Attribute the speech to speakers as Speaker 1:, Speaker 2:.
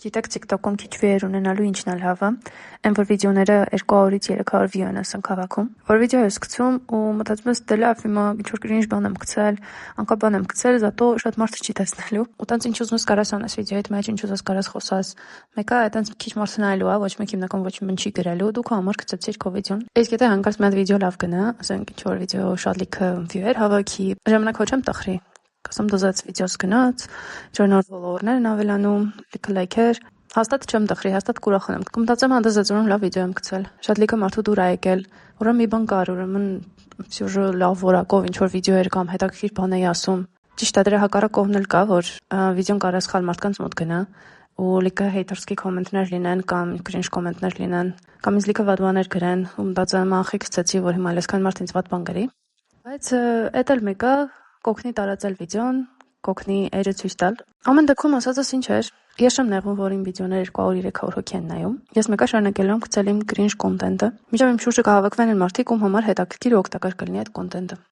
Speaker 1: Գիտեք, TikTok-ում քիչ վիեր ունենալու ինչն է լավը, այն որ վիդեոները 200-ից 300 վիո են ասենք հավաքում, որ վիդեո է սկսում ու մտածում ես դե լավ, հիմա ինչ-որ կրինժ բան եմ գցել, անկա բան եմ գցել, զատո շատ մարդ չի տեսնելու, ու տենց ինչ ուզում ես կարաս անես վիդեոյիդ մեջ, ինչ ուզես կարաս խոսաս, մեկը այտենց քիչ մարդ նայելու է, ոչ մեկ հիմնական ոչ մի չի գրելու, դու քո համար գցեցիր քո վիդեոն։ Իսկ եթե հանկարծ մի հատ վիդեո լավ գնա, ասենք ինչ-որ վիդեո շատ լիքը վիոեր հավաքի, ժամանակ ոչ եմ տխրի։ Կասեմ դզած վիդեոս գնաց, նոր ֆոլոուերներ են ավելանում, լիքը լայքեր, հաստատ չեմ տխրի, հաստատ կուրախանամ։ Կմտածեմ հանդես ուրեմն լավ վիդեո եմ գցել։ Շատ լիքը մարդու դուր ա եկել, ուրեմն մի բան կար, ուրեմն սյուժը լավ որակով ինչ որ վիդեոեր կամ հետաքրքիր բան էի ասում։ Ճիշտ է, դրա հակառակ կողմն էլ կա, որ վիդեոն կարա սխալ մարդկանց մոտ գնա ու լիքը հեյթերսկի կոմենտներ լինեն կամ կրինժ կոմենտներ լինեն կամ ինձ լիքը վատ բաներ գրեն ու մտածեմ ախի գցեցի, որ հիմա այսքան մարդ ինձ վատ բան գրի։ Բայց էդ էլ մեկը կօգնի տարածել վիդեոն, կօգնի էջը ցույց տալ։ Ամեն դեպքում ասածս ինչ էր, ես չեմ նեղվում, որ իմ վիդեոները 200-300 հոգի են նայում։ Ես մեկը շարունակել եմ գցել իմ cringe կոնտենտը։ Մինչև իմ շուրջը կհավաքվեն այն մարդիկ, ում համար հետաքրքիր ու օգտակար կլինի այդ կոնտենտը։